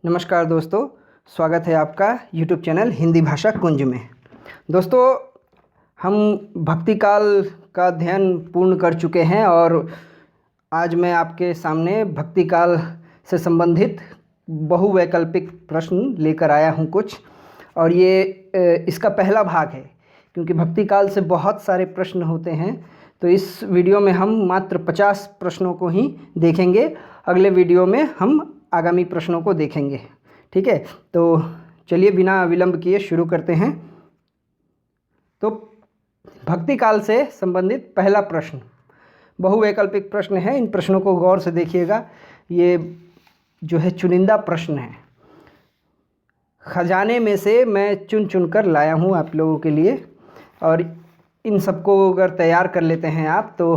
नमस्कार दोस्तों, स्वागत है आपका YouTube चैनल हिंदी भाषा कुंज में। दोस्तों, हम भक्ति काल का अध्ययन पूर्ण कर चुके हैं और आज मैं आपके सामने भक्ति काल से संबंधित बहुवैकल्पिक प्रश्न लेकर आया हूं कुछ, और ये इसका पहला भाग है क्योंकि भक्ति काल से बहुत सारे प्रश्न होते हैं। तो इस वीडियो में हम मात्र 50 प्रश्नों को ही देखेंगे। अगले वीडियो में हम आगामी प्रश्नों को देखेंगे। ठीक है, तो चलिए बिना विलंब किए शुरू करते हैं। तो भक्ति काल से संबंधित पहला प्रश्न बहुवैकल्पिक प्रश्न है। इन प्रश्नों को गौर से देखिएगा। ये जो है चुनिंदा प्रश्न है, खजाने में से मैं चुन चुन कर लाया हूँ आप लोगों के लिए, और इन सबको अगर तैयार कर लेते हैं आप तो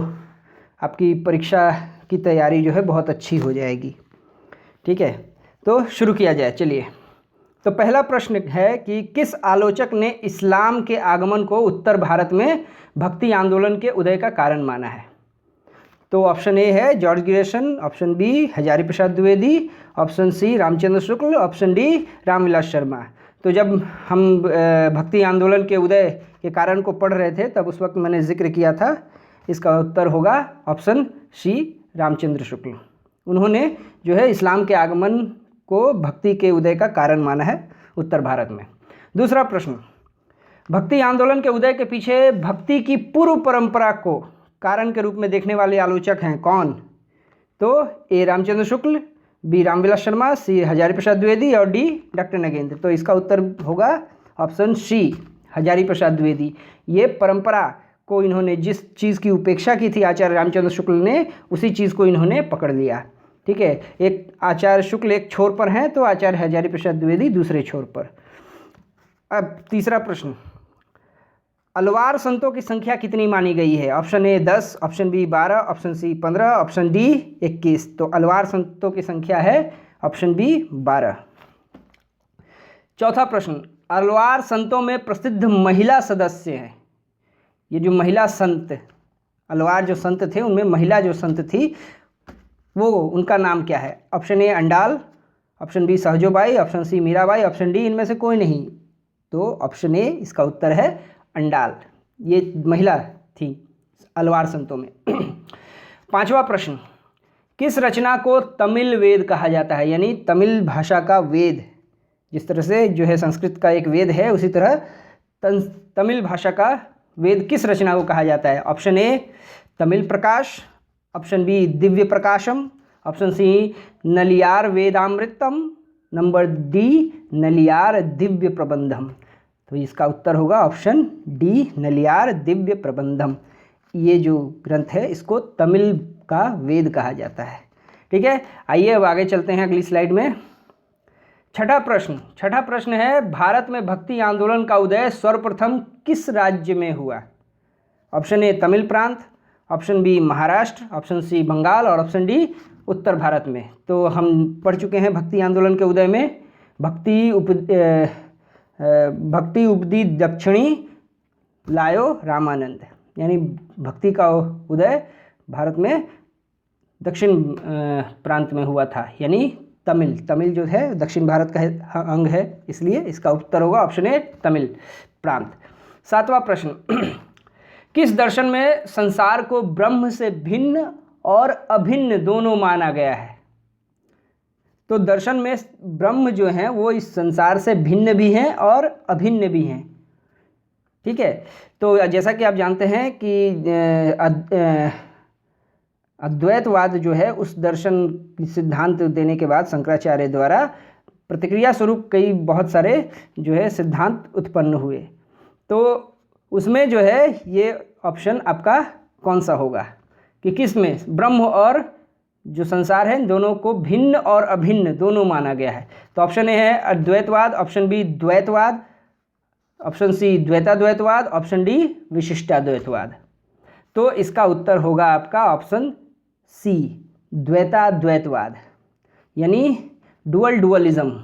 आपकी परीक्षा की तैयारी जो है बहुत अच्छी हो जाएगी। ठीक है, तो शुरू किया जाए। चलिए, तो पहला प्रश्न है कि किस आलोचक ने इस्लाम के आगमन को उत्तर भारत में भक्ति आंदोलन के उदय का कारण माना है? तो ऑप्शन ए है George Grayson, option B Hazari Prasad Dwivedi, option C Ramchandra Shukla, option D Ramvilas Sharma. तो जब हम भक्ति आंदोलन के उदय के कारण को पढ़ रहे थे तब उस वक्त मैंने जिक्र किया था, इसका उत्तर होगा ऑप्शन सी रामचंद्र शुक्ल। उन्होंने जो है इस्लाम के आगमन को भक्ति के उदय का कारण माना है उत्तर भारत में। दूसरा प्रश्न, भक्ति आंदोलन के उदय के पीछे भक्ति की पूर्व परंपरा को कारण के रूप में देखने वाले आलोचक हैं कौन? तो ए रामचंद्र शुक्ल, बी रामविलास शर्मा, सी हजारी प्रसाद द्विवेदी और डी डॉक्टर नगेंद्र। तो इसका उत्तर होगा ऑप्शन सी हजारी प्रसाद द्विवेदी। ये परंपरा को इन्होंने जिस चीज़ की उपेक्षा की थी आचार्य रामचंद्र शुक्ल ने, उसी चीज़ को इन्होंने पकड़ लिया। ठीक है, एक आचार्य शुक्ल एक छोर पर हैं तो आचार्य हजारी प्रसाद द्विवेदी दूसरे छोर पर। अब तीसरा प्रश्न, अलवार संतों की संख्या कितनी मानी गई है? Option A 10, option B 12, option C 15, option D 21। तो अलवार संतों की संख्या है ऑप्शन बी 12। चौथा प्रश्न, अलवार संतों में प्रसिद्ध महिला सदस्य हैं। ये जो महिला संत, अलवार जो संत थे उनमें महिला जो संत थी वो उनका नाम क्या है? Option A Andal, option B Sahajobai, option C Mirabai, option D इनमें से कोई नहीं। तो ऑप्शन ए इसका उत्तर है अंडाल। ये महिला थी अलवार संतों में। पांचवा प्रश्न, किस रचना को तमिल वेद कहा जाता है? यानी तमिल भाषा का वेद, जिस तरह से जो है संस्कृत का एक वेद है उसी तरह तमिल भाषा का वेद किस रचना को कहा जाता है? Option A Tamil Prakash, option B Divya Prakasham, option C Naliyar Vedamritam, number D Naliyar Divya Prabandham. तो इसका उत्तर होगा ऑप्शन डी नलियार दिव्य प्रबंधम। ये जो ग्रंथ है इसको तमिल का वेद कहा जाता है। ठीक है, आइए अब आगे चलते हैं अगली स्लाइड में। छठा प्रश्न है, भारत में भक्ति आंदोलन का उदय सर्वप्रथम किस राज्य में हुआ? ऑप्शन ए तमिल प्रांत, option B Maharashtra, option C Bengal और ऑप्शन डी उत्तर भारत में। तो हम पढ़ चुके हैं भक्ति आंदोलन के उदय में भक्ति उपदी दक्षिणी लायो रामानंद, यानी भक्ति का उदय भारत में दक्षिण प्रांत में हुआ था, यानी तमिल जो है दक्षिण भारत का अंग है, इसलिए इसका उत्तर होगा ऑप्शन ए तमिल प्रांत। सातवां प्रश्न, किस दर्शन में संसार को ब्रह्म से भिन्न और अभिन्न दोनों माना गया है? तो दर्शन में ब्रह्म जो है वो इस संसार से भिन्न भी हैं और अभिन्न भी हैं। ठीक है, तो जैसा कि आप जानते हैं कि अद्वैतवाद जो है उस दर्शन की सिद्धांत देने के बाद शंकराचार्य द्वारा प्रतिक्रिया स्वरूप कई बहुत सारे जो है सिद्धांत उत्पन्न हुए। तो उसमें जो है ये ऑप्शन आपका कौन सा होगा कि किस में ब्रह्म और जो संसार है दोनों को भिन्न और अभिन्न दोनों माना गया है? तो ऑप्शन ए है अद्वैतवाद, ऑप्शन बी द्वैतवाद, ऑप्शन सी द्वैताद्वैतवाद, ऑप्शन डी विशिष्टाद्वैतवाद। तो इसका उत्तर होगा आपका ऑप्शन सी द्वैताद्वैतवाद, यानी डुअलिज्म।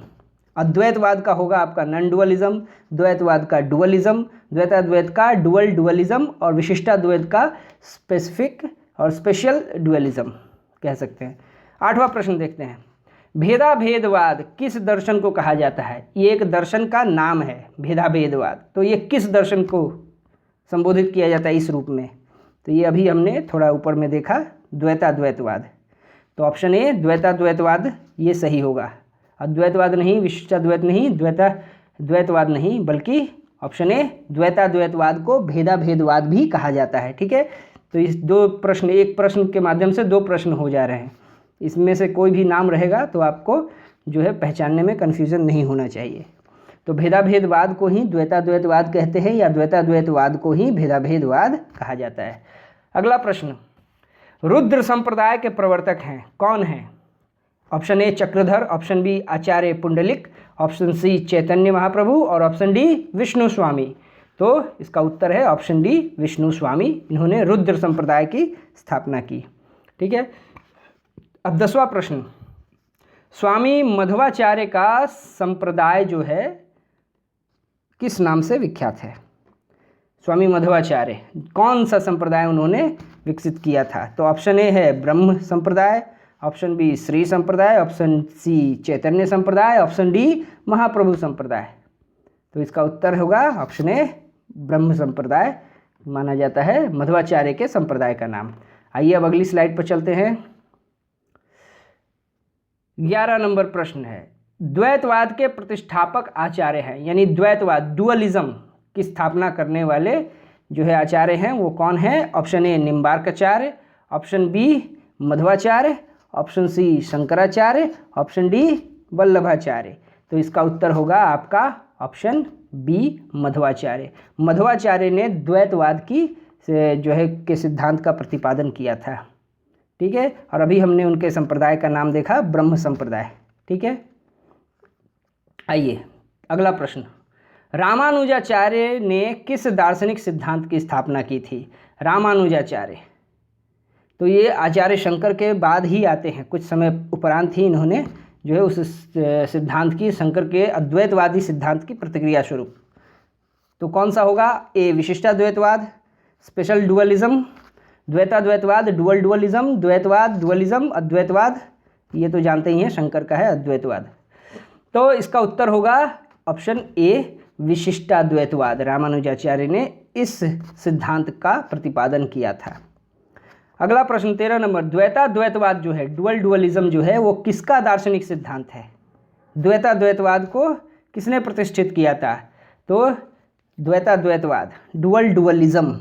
अद्वैतवाद का होगा आपका नॉन डुअलिज्म, द्वैतवाद का डुअलिज्म, द्वैताद्वैत का डुअलिज्म और विशिष्टाद्वैत का स्पेसिफिक और स्पेशल डुअलिज्म कह सकते हैं। आठवां प्रश्न देखते हैं, भेदाभेदवाद किस दर्शन को कहा जाता है? ये एक दर्शन का नाम है भेदाभेदवाद। तो ये किस दर्शन को संबोधित किया जाता है इस रूप में? तो ये अभी हमने थोड़ा ऊपर में देखा, द्वैताद्वैतवाद। तो ऑप्शन ए द्वैताद्वैतवाद ये सही होगा। अद्वैतवाद नहीं, विशिष्टाद्वैत नहीं, द्वैतवाद नहीं, बल्कि ऑप्शन ए द्वैताद्वैतवाद को भेदाभेदवाद भी कहा जाता है। ठीक है, तो इस दो प्रश्न, एक प्रश्न के माध्यम से दो प्रश्न हो जा रहे हैं। इसमें से कोई भी नाम रहेगा तो आपको जो है पहचानने में कन्फ्यूज़न नहीं होना चाहिए। तो भेदाभेदवाद को ही द्वैताद्वैतवाद कहते हैं या द्वैताद्वैतवाद को ही भेदाभेदवाद कहा जाता है। अगला प्रश्न, रुद्र संप्रदाय के प्रवर्तक हैं कौन हैं? Option A Chakradhar, option B Acharya Pundalik, option C Chaitanya Mahaprabhu और ऑप्शन डी विष्णु स्वामी। तो इसका उत्तर है ऑप्शन डी विष्णु स्वामी। इन्होंने रुद्र संप्रदाय की स्थापना की। ठीक है, अब 10वां प्रश्न, स्वामी मध्वाचार्य का संप्रदाय जो है किस नाम से विख्यात है? स्वामी मध्वाचार्य कौन सा संप्रदाय उन्होंने विकसित किया था? तो ऑप्शन ए है ब्रह्म संप्रदाय, ऑप्शन बी श्री संप्रदाय, ऑप्शन सी चैतन्य संप्रदाय, ऑप्शन डी महाप्रभु संप्रदाय। तो इसका उत्तर होगा ऑप्शन ए ब्रह्म संप्रदाय माना जाता है मध्वाचार्य के संप्रदाय का नाम। आइए अब अगली स्लाइड पर चलते हैं। 11 नंबर प्रश्न है, द्वैतवाद के प्रतिष्ठापक आचार्य हैं, यानी द्वैतवाद डुअलिज्म की स्थापना करने वाले जो है आचार्य हैं वो कौन है? Option A Nimbarkacharya, option B Madhvacharya, option C Shankaracharya, option D Vallabhacharya. तो इसका उत्तर होगा आपका ऑप्शन बी मध्वाचार्य। मध्वाचार्य ने द्वैतवाद की जो है के सिद्धांत का प्रतिपादन किया था। ठीक है, और अभी हमने उनके संप्रदाय का नाम देखा ब्रह्म संप्रदाय। ठीक है, आइए अगला प्रश्न, रामानुजाचार्य ने किस दार्शनिक सिद्धांत की स्थापना की थी? रामानुजाचार्य तो ये आचार्य शंकर के बाद ही आते हैं, कुछ समय उपरांत ही इन्होंने जो है उस सिद्धांत की, शंकर के अद्वैतवादी सिद्धांत की प्रतिक्रिया स्वरूप। तो कौन सा होगा? ए विशिष्टाद्वैतवाद, स्पेशल डुअलिज्म, द्वैताद्वैतवाद, डुअल डुअलिज्म, द्वैतवाद, डुअलिज्म, अद्वैतवाद। ये तो जानते ही हैं शंकर का है अद्वैतवाद। तो इसका उत्तर होगा ऑप्शन ए विशिष्टाद्वैतवाद। रामानुजाचार्य ने इस सिद्धांत का प्रतिपादन किया था। अगला प्रश्न 13 नंबर, द्वैताद्वैतवाद जो है, डुअल डुअलिज्म जो है वो किसका दार्शनिक सिद्धांत है? द्वैताद्वैतवाद को किसने प्रतिष्ठित किया था? तो द्वैताद्वैतवाद डुअल डुअलिज्म,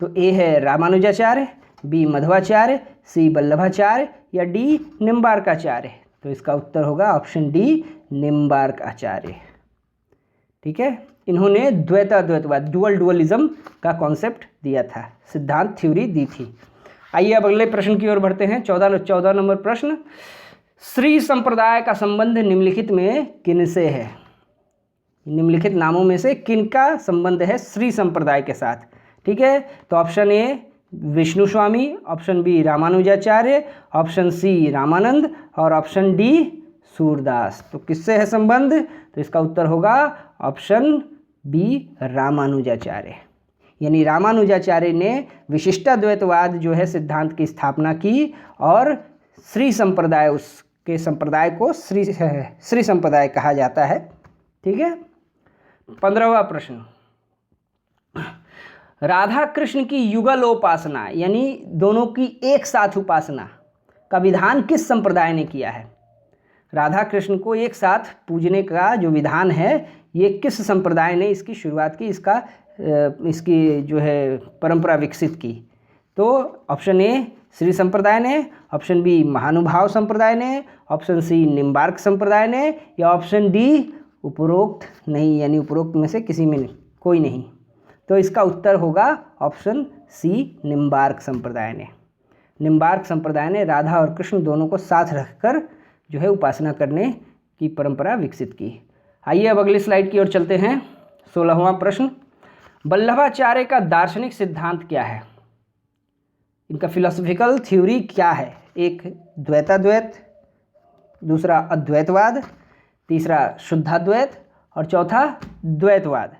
तो ए है रामानुजाचार्य, बी मध्वाचार्य, सी वल्लभाचार्य या डी निम्बार्काचार्य। तो इसका उत्तर होगा ऑप्शन डी निम्बार्काचार्य। ठीक है, इन्होंने द्वैताद्वैतवाद डुअल डुअलिज्म का कॉन्सेप्ट दिया था, सिद्धांत थ्योरी दी थी। आइए अब अगले प्रश्न की ओर बढ़ते हैं। 14 नंबर प्रश्न, श्री संप्रदाय का संबंध निम्नलिखित में किनसे है? निम्नलिखित नामों में से किनका संबंध है श्री संप्रदाय के साथ? ठीक है, तो option A Vishnu Swami, option B Ramanujacharya, option C Ramanand और ऑप्शन डी सूरदास। तो किससे है संबंध? तो इसका उत्तर होगा ऑप्शन बी रामानुजाचार्य। यानी रामानुजाचार्य ने विशिष्टाद्वैतवाद जो है सिद्धांत की स्थापना की और श्री संप्रदाय, उसके संप्रदाय को श्री संप्रदाय कहा जाता है। ठीक है, 15वां प्रश्न, राधा कृष्ण की युगलोपासना यानी दोनों की एक साथ उपासना का विधान किस संप्रदाय ने किया है? राधा कृष्ण को एक साथ पूजने का जो विधान है ये किस संप्रदाय ने इसकी शुरुआत की, इसकी जो है परंपरा विकसित की? तो ऑप्शन ए श्री संप्रदाय ने, ऑप्शन बी महानुभाव संप्रदाय ने, ऑप्शन सी निम्बार्क संप्रदाय ने या ऑप्शन डी उपरोक्त नहीं, यानी उपरोक्त में से किसी में कोई नहीं। तो इसका उत्तर होगा ऑप्शन सी निम्बार्क संप्रदाय ने। निम्बार्क संप्रदाय ने राधा और कृष्ण दोनों को साथ रखकर जो है उपासना करने की परंपरा विकसित की। आइए अब अगली स्लाइड की ओर चलते हैं। 16वां प्रश्न, वल्लभाचार्य का दार्शनिक सिद्धांत क्या है? इनका फिलोसॉफिकल थ्योरी क्या है? एक द्वैताद्वैत, दूसरा अद्वैतवाद, तीसरा शुद्धाद्वैत और चौथा द्वैतवाद।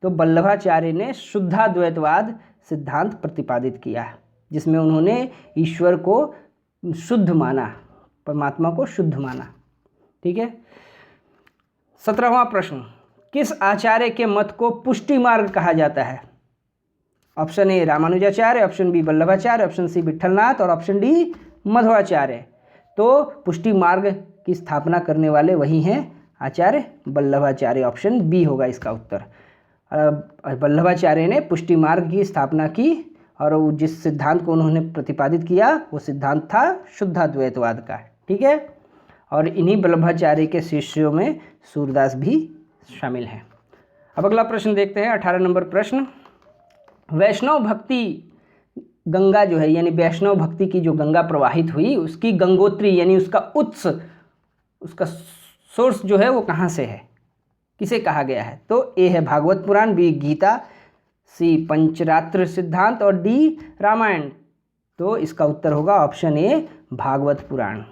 तो वल्लभाचार्य ने शुद्धाद्वैतवाद सिद्धांत प्रतिपादित किया जिसमें उन्होंने ईश्वर को शुद्ध माना, परमात्मा को शुद्ध माना। ठीक है। 17वां प्रश्न, किस आचार्य के मत को पुष्टि मार्ग कहा जाता है? Option A Ramanujacharya, option B Vallabhacharya, option C Vitthalnath और ऑप्शन डी मध्वाचार्य। तो पुष्टि मार्ग की स्थापना करने वाले वही हैं आचार्य वल्लभाचार्य। ऑप्शन बी होगा इसका उत्तर। वल्लभाचार्य ने पुष्टि मार्ग की स्थापना की और जिस सिद्धांत को उन्होंने प्रतिपादित किया वो सिद्धांत था शुद्धाद्वैतवाद का। ठीक है। और इन्हीं वल्लभाचार्य के शिष्यों में सूरदास भी शामिल हैं। अब अगला प्रश्न देखते हैं, 18 नंबर प्रश्न। वैष्णव भक्ति गंगा जो है, यानी वैष्णव भक्ति की जो गंगा प्रवाहित हुई उसकी गंगोत्री यानी उसका उत्स, उसका सोर्स जो है वो कहाँ से है, किसे कहा गया है? तो ए है भागवत पुराण, बी गीता, सी पंचरात्र सिद्धांत और डी रामायण। तो इसका उत्तर होगा ऑप्शन ए भागवत पुराण।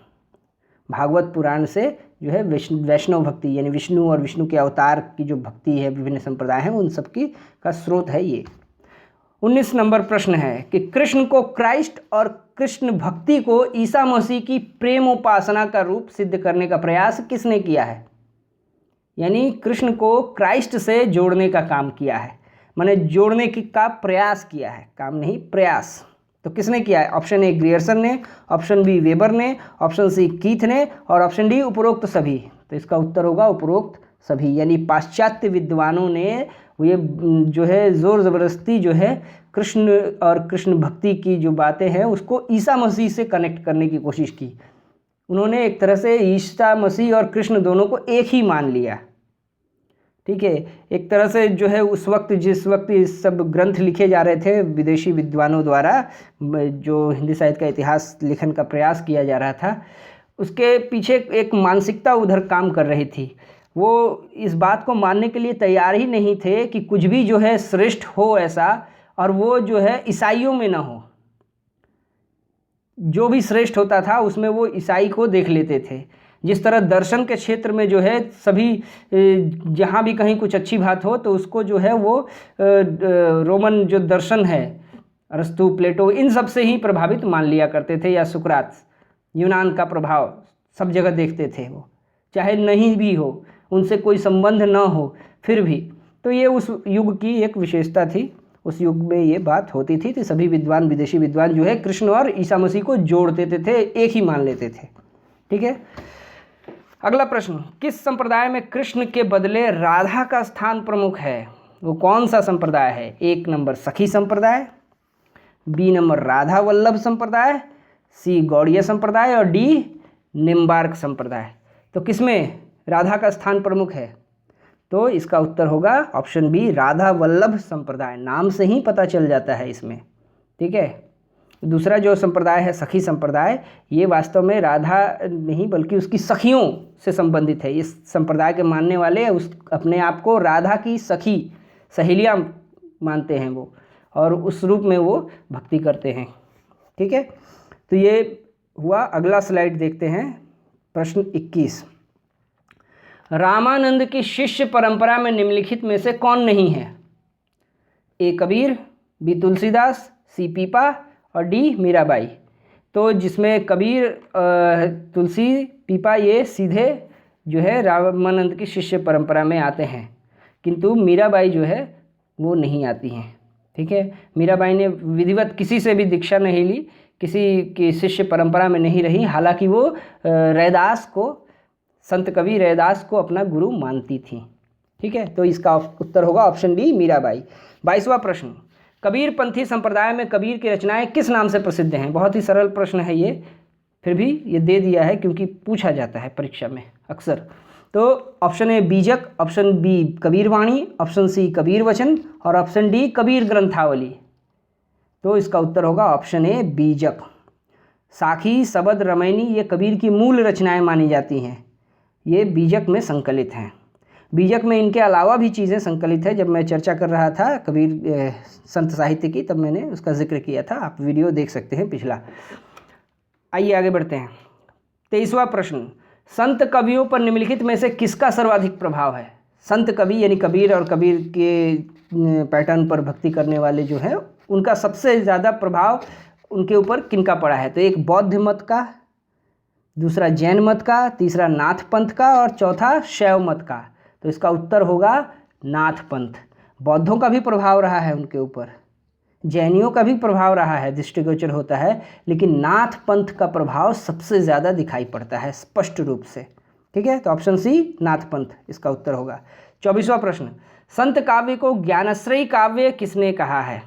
भागवत पुराण से जो है वैष्णव भक्ति यानी विष्णु और विष्णु के अवतार की जो भक्ति है, विभिन्न संप्रदाय हैं, उन सबकी का स्रोत है ये। 19 नंबर प्रश्न है कि कृष्ण को क्राइस्ट और कृष्ण भक्ति को ईसा मसीह की प्रेम उपासना का रूप सिद्ध करने का प्रयास किसने किया है? यानी कृष्ण को क्राइस्ट से जोड़ने का काम किया है, माने जोड़ने की का प्रयास किया है, काम नहीं प्रयास। तो किसने किया है? ऑप्शन ए ग्रियर्सन ने, ऑप्शन बी वेबर ने, ऑप्शन सी कीथ ने और ऑप्शन डी उपरोक्त सभी। तो इसका उत्तर होगा उपरोक्त सभी, यानी पाश्चात्य विद्वानों ने ये जो है ज़ोर ज़बरदस्ती जो है कृष्ण और कृष्ण भक्ति की जो बातें हैं उसको ईसा मसीह से कनेक्ट करने की कोशिश की। उन्होंने एक तरह से ईसा मसीह और कृष्ण दोनों को एक ही मान लिया। ठीक है। एक तरह से जो है उस वक्त जिस वक्त इस सब ग्रंथ लिखे जा रहे थे विदेशी विद्वानों द्वारा, जो हिंदी साहित्य का इतिहास लिखन का प्रयास किया जा रहा था, उसके पीछे एक मानसिकता उधर काम कर रही थी। वो इस बात को मानने के लिए तैयार ही नहीं थे कि कुछ भी जो है श्रेष्ठ हो ऐसा, और वो जो है ईसाइयों में ना हो। जो भी श्रेष्ठ होता था उसमें वो ईसाई को देख लेते थे। जिस तरह दर्शन के क्षेत्र में जो है सभी जहाँ भी कहीं कुछ अच्छी बात हो तो उसको जो है वो रोमन जो दर्शन है, अरस्तु, प्लेटो, इन सब से ही प्रभावित मान लिया करते थे, या सुकरात, यूनान का प्रभाव सब जगह देखते थे वो, चाहे नहीं भी हो, उनसे कोई संबंध न हो फिर भी। तो ये उस युग की एक विशेषता थी। उस युग में ये बात होती थी कि सभी विद्वान, विदेशी विद्वान जो है कृष्ण और ईसा मसीह को जोड़ देते थे, एक ही मान लेते थे। ठीक है। अगला प्रश्न, किस संप्रदाय में कृष्ण के बदले राधा का स्थान प्रमुख है? वो कौन सा संप्रदाय है? 1 नंबर सखी संप्रदाय, बी नंबर राधा वल्लभ संप्रदाय, सी गौड़ीय संप्रदाय और डी निम्बार्क संप्रदाय। तो किसमें राधा का स्थान प्रमुख है? तो इसका उत्तर होगा ऑप्शन बी राधा वल्लभ संप्रदाय। नाम से ही पता चल जाता है इसमें। ठीक है। दूसरा जो संप्रदाय है सखी संप्रदाय, ये वास्तव में राधा नहीं बल्कि उसकी सखियों से संबंधित है। इस संप्रदाय के मानने वाले उस अपने आप को राधा की सखी, सहेलियाँ मानते हैं वो, और उस रूप में वो भक्ति करते हैं। ठीक है। तो ये हुआ। अगला स्लाइड देखते हैं, प्रश्न 21। रामानंद की शिष्य परंपरा में निम्नलिखित में से कौन नहीं है? ए कबीर, बी तुलसीदास, सी पीपा और डी मीराबाई। तो जिसमें कबीर, तुलसी, पीपा ये सीधे जो है रामानंद की शिष्य परंपरा में आते हैं, किंतु मीराबाई जो है वो नहीं आती हैं। ठीक है। मीराबाई ने विधिवत किसी से भी दीक्षा नहीं ली, किसी की शिष्य परंपरा में नहीं रही, हालांकि वो रैदास को, संत कवि रैदास को अपना गुरु मानती थी। ठीक है। तो इसका उत्तर होगा ऑप्शन डी मीराबाई। 22वां प्रश्न, कबीर पंथी संप्रदाय में कबीर की रचनाएं किस नाम से प्रसिद्ध हैं? बहुत ही सरल प्रश्न है ये, फिर भी ये दे दिया है क्योंकि पूछा जाता है परीक्षा में अक्सर। तो ऑप्शन ए बीजक, ऑप्शन बी कबीर वाणी, ऑप्शन सी कबीर वचन और ऑप्शन डी कबीर ग्रंथावली। तो इसका उत्तर होगा ऑप्शन ए बीजक। साखी, सबद, रमैनी ये कबीर की मूल रचनाएं मानी जाती हैं, ये बीजक में संकलित हैं। बीजक में इनके अलावा भी चीज़ें संकलित है। जब मैं चर्चा कर रहा था कबीर संत साहित्य की, तब मैंने उसका जिक्र किया था, आप वीडियो देख सकते हैं पिछला। आइए आगे बढ़ते हैं। 23वां प्रश्न, संत कवियों पर निम्नलिखित में से किसका सर्वाधिक प्रभाव है? संत कवि यानी कबीर और कबीर के पैटर्न पर भक्ति करने वाले जो हैं, उनका सबसे ज़्यादा प्रभाव उनके ऊपर किनका पड़ा है? तो एक बौद्ध मत का दूसरा जैन मत का, तीसरा नाथ पंथ का और चौथा शैव मत का। तो इसका उत्तर होगा नाथ पंथ। बौद्धों का भी प्रभाव रहा है उनके ऊपर, जैनियों का भी प्रभाव रहा है, दृष्टिगोचर होता है, लेकिन नाथ पंथ का प्रभाव सबसे ज़्यादा दिखाई पड़ता है स्पष्ट रूप से। ठीक है, तो ऑप्शन सी नाथ पंथ इसका उत्तर होगा। 24वां प्रश्न, संत काव्य को ज्ञानाश्रयी काव्य किसने कहा है?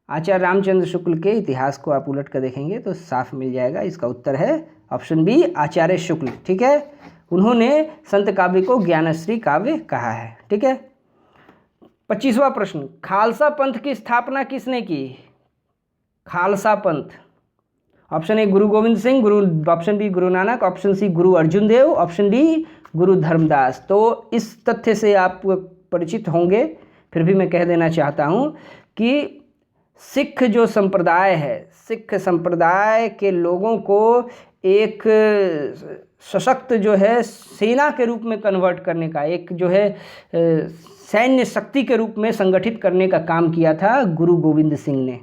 आचार्य रामचंद्र शुक्ल के इतिहास को आप उलट कर देखेंगे तो साफ मिल जाएगा। इसका उत्तर है ऑप्शन बी आचार्य शुक्ल। ठीक है, उन्होंने संत काव्य को ज्ञानाश्रयी काव्य कहा है। ठीक है, 25वां प्रश्न, खालसा पंथ की स्थापना किसने की? खालसा पंथ, option A Guru Govind Singh, option B Guru Nanak, option C Guru Arjun Dev, option D गुरु धर्मदास। तो इस तथ्य से आप परिचित होंगे, फिर भी मैं कह देना चाहता हूँ कि सिख जो संप्रदाय है, सिख संप्रदाय के लोगों को एक सशक्त जो है सेना के रूप में कन्वर्ट करने का, एक जो है सैन्य शक्ति के रूप में संगठित करने का काम किया था गुरु गोविंद सिंह ने।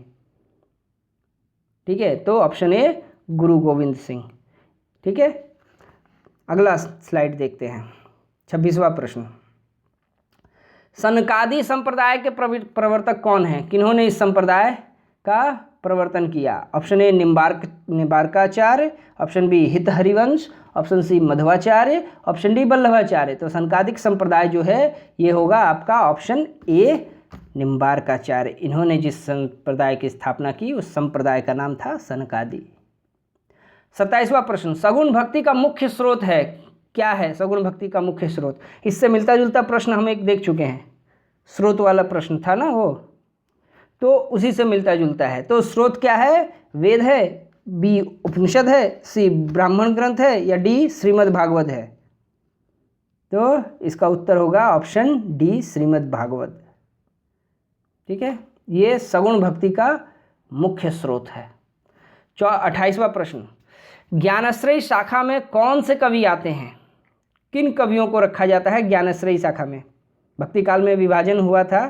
ठीक है, तो ऑप्शन ए गुरु गोविंद सिंह। ठीक है, अगला स्लाइड देखते हैं। 26वां प्रश्न, सनकादि संप्रदाय के प्रवर्तक कौन हैं? किन्होंने इस संप्रदाय का प्रवर्तन किया? Option A Nimbarkacharya, option B Hit Harivansh, option C Madhvacharya, option D Vallabhacharya. तो सनकादिक संप्रदाय जो है ये होगा आपका ऑप्शन ए निम्बार्काचार्य। इन्होंने जिस संप्रदाय की स्थापना की उस संप्रदाय का नाम था सनकादि। 27वां प्रश्न, सगुण भक्ति का मुख्य स्रोत है क्या है? सगुण भक्ति का मुख्य स्रोत, इससे मिलता जुलता प्रश्न हम एक देख चुके हैं, स्रोत वाला प्रश्न था ना वो, तो उसी से मिलता जुलता है। तो स्रोत क्या है? वेद है, बी उपनिषद है, सी ब्राह्मण ग्रंथ है, या डी श्रीमद् भागवत है? तो इसका उत्तर होगा ऑप्शन डी श्रीमद् भागवत। ठीक है, ये सगुण भक्ति का मुख्य स्रोत है। 28वां प्रश्न, ज्ञानाश्रयी शाखा में कौन से कवि आते हैं? किन कवियों को रखा जाता है ज्ञानाश्रयी शाखा में? भक्ति काल में विभाजन हुआ था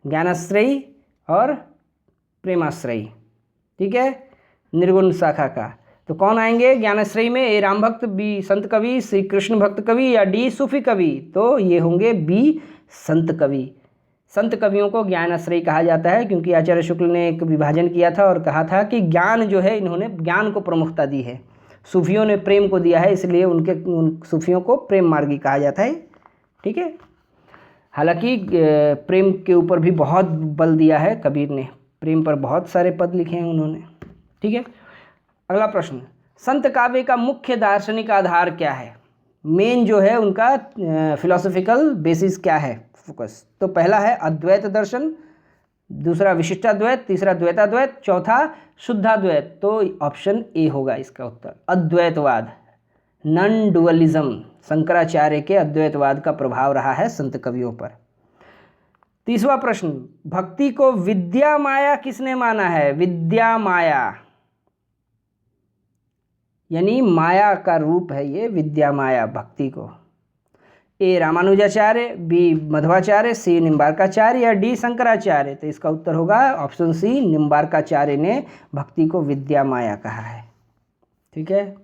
ज्ञानाश्रयी और प्रेमाश्रयी। ठीक है, निर्गुण शाखा का। तो कौन आएंगे ज्ञानाश्रयी में? ए राम भक्त, बी संत कवि, सी कृष्ण भक्त कवि, या डी सूफी कवि? तो ये होंगे बी संत कवि। संत कवियों को ज्ञानाश्रयी कहा जाता है क्योंकि आचार्य शुक्ल ने एक विभाजन किया था और कहा था कि ज्ञान जो है, इन्होंने ज्ञान को प्रमुखता दी है, सूफियों ने प्रेम को दिया है, इसलिए उन सूफियों को प्रेम मार्गी कहा जाता है। ठीक है, हालांकि प्रेम के ऊपर भी बहुत बल दिया है कबीर ने, प्रेम पर बहुत सारे पद लिखे हैं उन्होंने। ठीक है, अगला प्रश्न, संत काव्य का मुख्य दार्शनिक आधार क्या है? मेन जो है उनका फिलोसॉफिकल बेसिस क्या है, फोकस? तो पहला है अद्वैत दर्शन, दूसरा विशिष्टाद्वैत, तीसरा द्वैताद्वैत, चौथा शुद्धाद्वैत। तो ऑप्शन ए होगा इसका उत्तर, अद्वैतवाद, नॉन डुअलिज्म। शंकराचार्य के अद्वैतवाद का प्रभाव रहा है संत कवियों पर। 30वां प्रश्न, भक्ति को विद्या माया किसने माना है? विद्या माया यानी माया का रूप है ये विद्या माया भक्ति को। ए रामानुजाचार्य, बी मध्वाचार्य, सी निम्बार्काचार्य, या डी शंकराचार्य? तो इसका उत्तर होगा ऑप्शन सी निम्बार्काचार्य ने भक्ति को विद्या माया कहा है। ठीक है,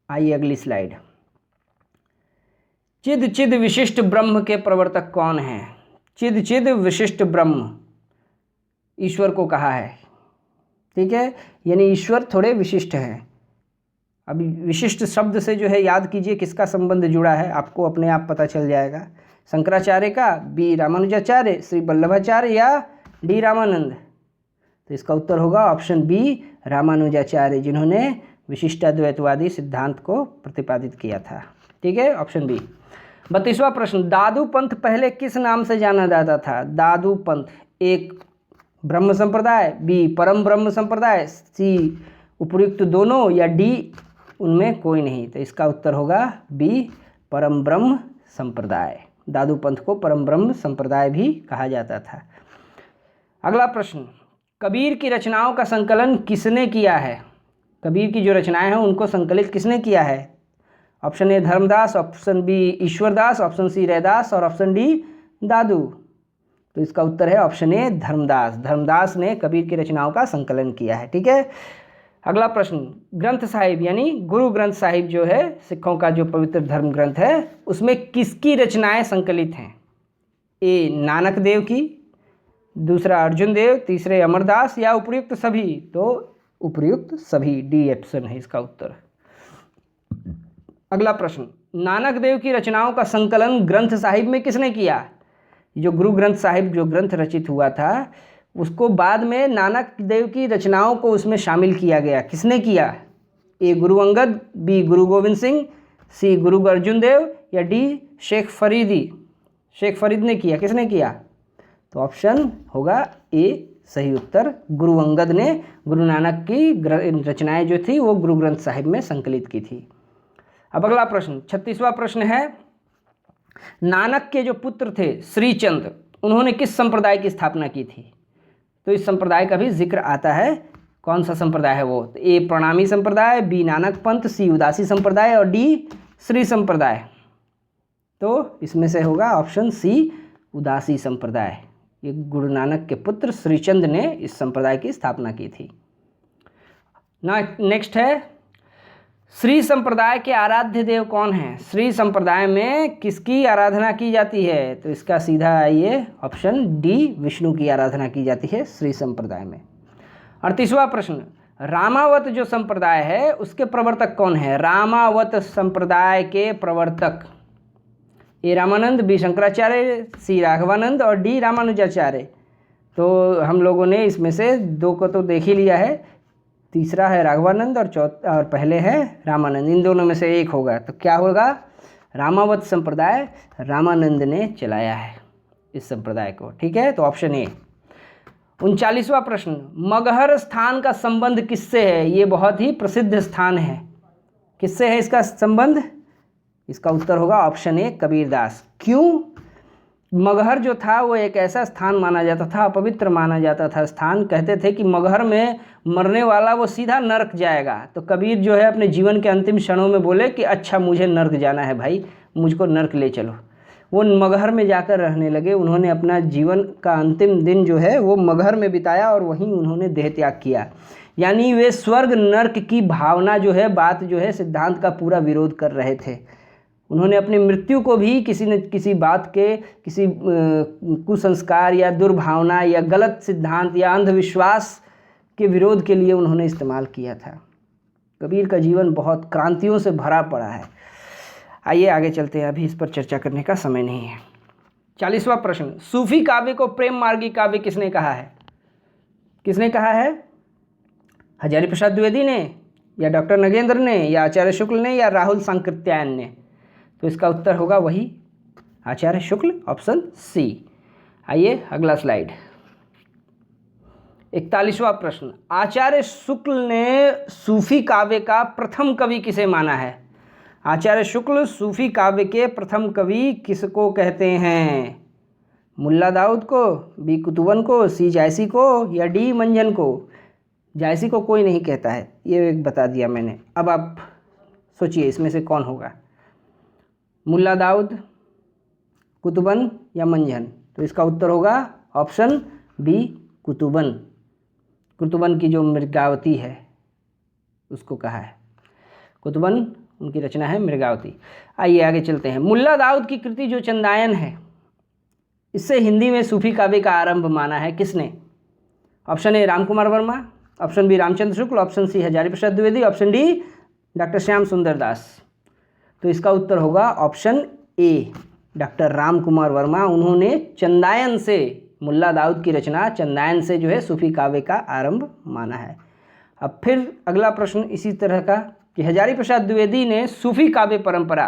आइए अगली स्लाइड। चिद चिद विशिष्ट ब्रह्म के प्रवर्तक कौन हैं? चिद चिद विशिष्ट ब्रह्म ईश्वर को कहा है। ठीक है, यानी ईश्वर थोड़े विशिष्ट हैं। अभी विशिष्ट शब्द से जो है याद कीजिए किसका संबंध जुड़ा है, आपको अपने आप पता चल जाएगा। शंकराचार्य का, बी रामानुजाचार्य, श्री वल्लभाचार्य, या डी रामानंद? तो इसका उत्तर होगा ऑप्शन बी रामानुजाचार्य, जिन्होंने विशिष्टाद्वैतवादी सिद्धांत को प्रतिपादित किया था। ठीक है, ऑप्शन बी। 32वां प्रश्न, दादू पंथ पहले किस नाम से जाना जाता था? दादू पंथ, एक ब्रह्म संप्रदाय, बी परम ब्रह्म संप्रदाय, सी उपयुक्त दोनों, या डी उनमें कोई नहीं? तो इसका उत्तर होगा बी परम ब्रह्म संप्रदाय। दादू पंथ को परम ब्रह्म संप्रदाय भी कहा जाता था। अगला प्रश्न, कबीर की रचनाओं का संकलन किसने किया है? कबीर की जो रचनाएं हैं उनको संकलित किसने किया है? Option A Dharmadas, option B Ishwardas, option C Raidas, और ऑप्शन डी दादू? तो इसका उत्तर है ऑप्शन ए धर्मदास। धर्मदास ने कबीर की रचनाओं का संकलन किया है। ठीक है, अगला प्रश्न, ग्रंथ साहिब यानी गुरु ग्रंथ साहिब जो है सिखों का जो पवित्र धर्म ग्रंथ है उसमें किसकी रचनाएं संकलित हैं? ए नानक देव की, दूसरा अर्जुन देव, तीसरे अमरदास या उपर्युक्त सभी? तो उपर्युक्त सभी, डी ऑप्शन है इसका उत्तर। अगला प्रश्न, नानक देव की रचनाओं का संकलन ग्रंथ साहिब में किसने किया? जो गुरु ग्रंथ साहिब जो ग्रंथ रचित हुआ था उसको बाद में नानक देव की रचनाओं को उसमें शामिल किया गया, किसने किया? ए गुरु अंगद, बी गुरु गोविंद सिंह, सी गुरु अर्जुन देव या डी शेख फरीदी? शेख फरीद ने किया, किसने किया? तो ऑप्शन होगा ए सही उत्तर, गुरु अंगद ने गुरु नानक की रचनाएं जो थी वो गुरु ग्रंथ साहिब में संकलित की थी। अब अगला प्रश्न 36वां प्रश्न है, नानक के जो पुत्र थे श्रीचंद, उन्होंने किस संप्रदाय की स्थापना की थी? तो इस संप्रदाय का भी जिक्र आता है, कौन सा संप्रदाय है वो? तो ए प्रणामी संप्रदाय, बी नानक पंथ, सी उदासी संप्रदाय और डी श्री संप्रदाय। तो इसमें से होगा ऑप्शन सी उदासी संप्रदाय। ये गुरु नानक के पुत्र श्रीचंद ने इस संप्रदाय की स्थापना की थी। नेक्स्ट है, श्री संप्रदाय के आराध्य देव कौन हैं? श्री संप्रदाय में किसकी आराधना की जाती है? तो इसका सीधा आइए ऑप्शन डी, विष्णु की आराधना की जाती है श्री संप्रदाय में। 38वां प्रश्न, रामावत जो संप्रदाय है उसके प्रवर्तक कौन है? रामावत संप्रदाय के प्रवर्तक ए रामानंद, बी शंकराचार्य, सी राघवानंद और डी रामानुजाचार्य। तो हम लोगों ने इसमें से दो को तो देख ही लिया है, तीसरा है राघवानंद और पहले है रामानंद, इन दोनों में से एक होगा। तो क्या होगा? रामावत संप्रदाय रामानंद ने चलाया है इस संप्रदाय को, ठीक है, तो ऑप्शन ए। 39वां प्रश्न, मगहर स्थान का संबंध किससे है? ये बहुत ही प्रसिद्ध स्थान है, किससे है इसका संबंध? इसका उत्तर होगा ऑप्शन ए, कबीरदास। क्यों? मगहर जो था वो एक ऐसा स्थान माना जाता था, अपवित्र माना जाता था स्थान। कहते थे कि मगहर में मरने वाला वो सीधा नरक जाएगा। तो कबीर जो है अपने जीवन के अंतिम क्षणों में बोले कि अच्छा मुझे नरक जाना है भाई, मुझको नरक ले चलो। वो मगहर में जाकर रहने लगे। उन्होंने अपना जीवन का अंतिम दिन जो है वो मगहर में बिताया और वहीं उन्होंने देह त्याग किया। यानी वे स्वर्ग नरक की भावना जो है, बात जो है, सिद्धांत का पूरा विरोध कर रहे थे। उन्होंने अपनी मृत्यु को भी किसी न किसी बात के, किसी कुसंस्कार या दुर्भावना या गलत सिद्धांत या अंधविश्वास के विरोध के लिए उन्होंने इस्तेमाल किया था। कबीर का जीवन बहुत क्रांतियों से भरा पड़ा है। आइए आगे चलते हैं, अभी इस पर चर्चा करने का समय नहीं है। 40वां प्रश्न, सूफी काव्य को प्रेम मार्गी काव्य किसने कहा है? किसने कहा है? हजारी प्रसाद द्विवेदी ने या डॉक्टर नगेंद्र ने या आचार्य शुक्ल ने या राहुल सांकृत्यायन ने? तो इसका उत्तर होगा वही आचार्य शुक्ल, ऑप्शन सी। आइए अगला स्लाइड। 41वां प्रश्न, आचार्य शुक्ल ने सूफी काव्य का प्रथम कवि किसे माना है? आचार्य शुक्ल सूफी काव्य के प्रथम कवि किसको कहते हैं? मुल्ला दाऊद को, बी कुतुबन को, सी जायसी को या डी मंझन को? जायसी को कोई नहीं कहता है, ये बता दिया मैंने। अब आप सोचिए इसमें से कौन होगा, मुल्ला दाऊद, कुतुबन या मंझन? तो इसका उत्तर होगा ऑप्शन बी, कुतुबन। कुतुबन की जो मृगावती है उसको कहा है। कुतुबन उनकी रचना है मृगावती। आइए आगे चलते हैं। मुल्ला दाऊद की कृति जो चंदायन है, इससे हिंदी में सूफी काव्य का आरंभ माना है किसने? Option A Ramkumar Verma, option B Ramchandra Shukla, option C Hazari Prasad Dwivedi, option D doctor Shyam Sundar Das. तो इसका उत्तर होगा option A, doctor Ramkumar Verma. उन्होंने चंदायन से, मुल्ला दाऊद की रचना चंदायन से जो है सूफी काव्य का आरंभ माना है। अब फिर अगला प्रश्न इसी तरह का कि हजारी प्रसाद द्विवेदी ने सूफी काव्य परंपरा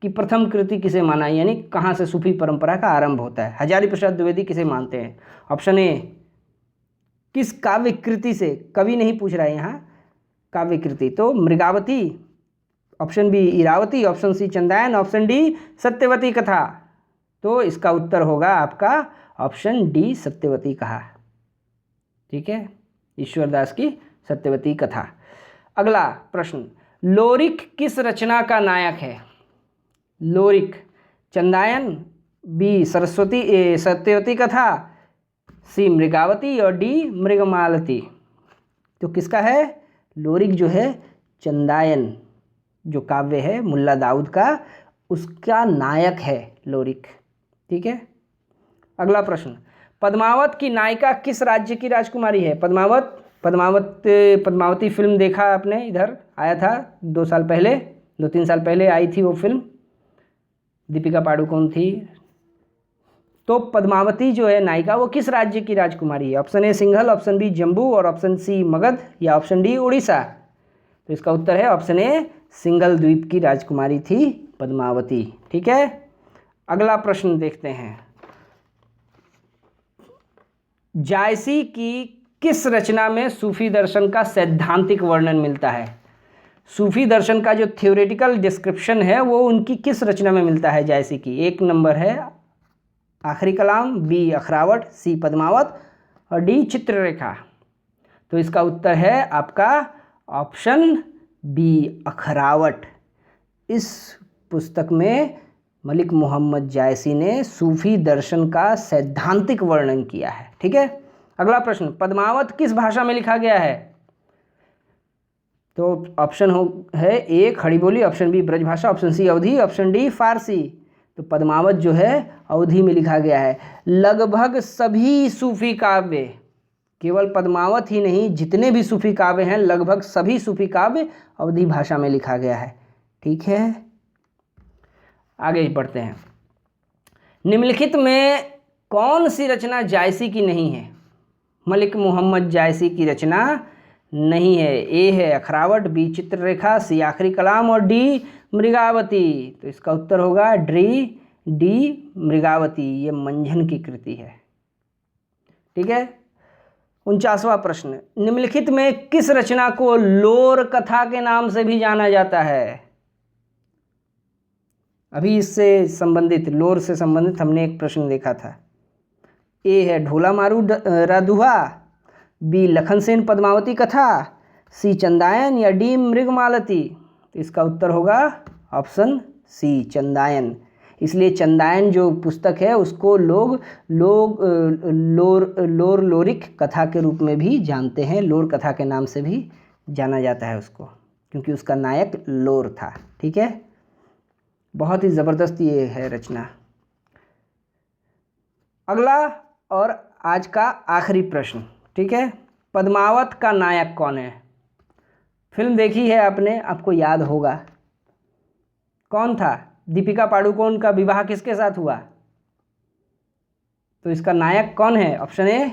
की प्रथम कृति किसे माना, यानी कहाँ से सूफी परंपरा का आरंभ होता है? हजारी प्रसाद द्विवेदी किसे मानते हैं? ऑप्शन ए, किस काव्य कृति से? कवि नहीं पूछ रहा है यहाँ, काव्य कृति। तो Mrigavati, option B Iravati, option C Chandayan, option D Satyavati कथा। तो इसका उत्तर होगा आपका ऑप्शन डी, सत्यवती कथा। ठीक है, ईश्वरदास की सत्यवती कथा। अगला प्रश्न, लोरिक किस रचना का नायक है? लोरिक चंदायन, बी सरस्वती सत्यवती कथा, सी मृगावती और डी मृगमालती। तो किसका है? लोरिक जो है चंदायन जो काव्य है मुल्ला दाऊद का, उसका नायक है लोरिक। ठीक है। अगला प्रश्न, पद्मावत की नायिका किस राज्य की राजकुमारी है? पद्मावती फिल्म देखा आपने, इधर आया था 2-3 साल पहले आई थी वो फिल्म, दीपिका पादुकोण थी। तो पद्मावती जो है नायिका, वो किस राज्य की राजकुमारी है? Option A Singhal, option B Jambu, और ऑप्शन सी मगध, या ऑप्शन डी उड़ीसा। तो इसका उत्तर है ऑप्शन ए सिंघल द्वीप की राजकुमारी थी पद्मावती। ठीक है। अगला प्रश्न देखते हैं, जायसी की किस रचना में सूफी दर्शन का सैद्धांतिक वर्णन मिलता है? सूफी दर्शन का जो थ्योरेटिकल डिस्क्रिप्शन है वो उनकी किस रचना में मिलता है जायसी की? 1 नंबर है आखिरी कलाम, बी अखरावट, सी पद्मावत, और डी चित्ररेखा। तो इसका उत्तर है आपका ऑप्शन बी अखरावट। इस पुस्तक में मलिक मोहम्मद जायसी ने सूफी दर्शन का सैद्धांतिक वर्णन किया है। ठीक है। अगला प्रश्न, पद्मावत किस भाषा में लिखा गया है? तो ऑप्शन है A Khari Boli, option B Brajbhasha, option C Awadhi, option D Farsi. तो पद्मावत जो है अवधी में लिखा गया है। लगभग सभी सूफी काव्य, केवल पद्मावत ही नहीं, जितने भी सूफी काव्य हैं लगभग सभी सूफी काव्य अवधी भाषा में लिखा गया है। ठीक है। आगे बढ़ते हैं, निम्नलिखित में कौन सी रचना जायसी की नहीं है? मलिक मोहम्मद जायसी की रचना नहीं है। ए है अखरावट, बी चित्ररेखा, सी आखिरी कलाम, और डी मृगावती। तो इसका उत्तर होगा डी मृगावती। ये मंझन की कृति है। ठीक है। 49वां प्रश्न, निम्नलिखित में किस रचना को लोर कथा के नाम से भी जाना जाता है? अभी इससे संबंधित, लोर से संबंधित हमने एक प्रश्न देखा था। ए है ढोला मारू राधुआ, बी लखनसेन पद्मावती कथा, सी चंदायन, या डी मृगमालती। तो इसका उत्तर होगा ऑप्शन सी चंदायन। इसलिए चंदायन जो पुस्तक है उसको लोग लोरिक कथा के रूप में भी जानते हैं, लोर कथा के नाम से भी जाना जाता है उसको, क्योंकि उसका नायक लोर था। ठीक है। बहुत ही ज़बरदस्त ये है रचना। अगला और आज का आखिरी प्रश्न। ठीक है। पद्मावत का नायक कौन है? फिल्म देखी है आपने, आपको याद होगा कौन था? दीपिका पादुकोण का विवाह किसके साथ हुआ? तो इसका नायक कौन है? Option A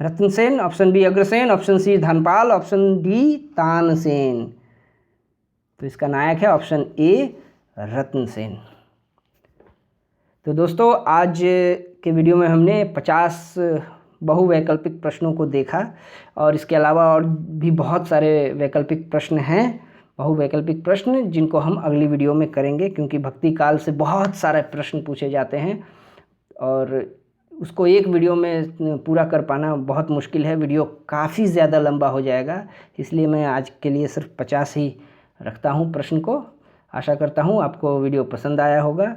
Ratnasen, option B Agrasen, option C Dhanpal, option D Tansen. तो इसका नायक है ऑप्शन ए रत्नसेन। तो दोस्तों, आज के वीडियो में हमने 50 बहुवैकल्पिक प्रश्नों को देखा, और इसके अलावा और भी बहुत सारे वैकल्पिक प्रश्न हैं, बहुवैकल्पिक प्रश्न, जिनको हम अगली वीडियो में करेंगे, क्योंकि भक्ति काल से बहुत सारे प्रश्न पूछे जाते हैं और उसको एक वीडियो में पूरा कर पाना बहुत मुश्किल है। वीडियो काफ़ी ज़्यादा लंबा हो जाएगा, इसलिए मैं आज के लिए सिर्फ 50 ही रखता हूँ प्रश्न को। आशा करता हूँ आपको वीडियो पसंद आया होगा।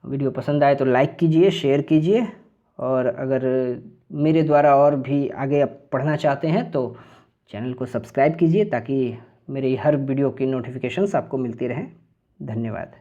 वीडियो पसंद आए तो लाइक कीजिए, शेयर कीजिए, और अगर मेरे द्वारा और भी आगे आप पढ़ना चाहते हैं तो चैनल को सब्सक्राइब कीजिए, ताकि मेरी हर वीडियो की नोटिफिकेशंस आपको मिलती रहें। धन्यवाद।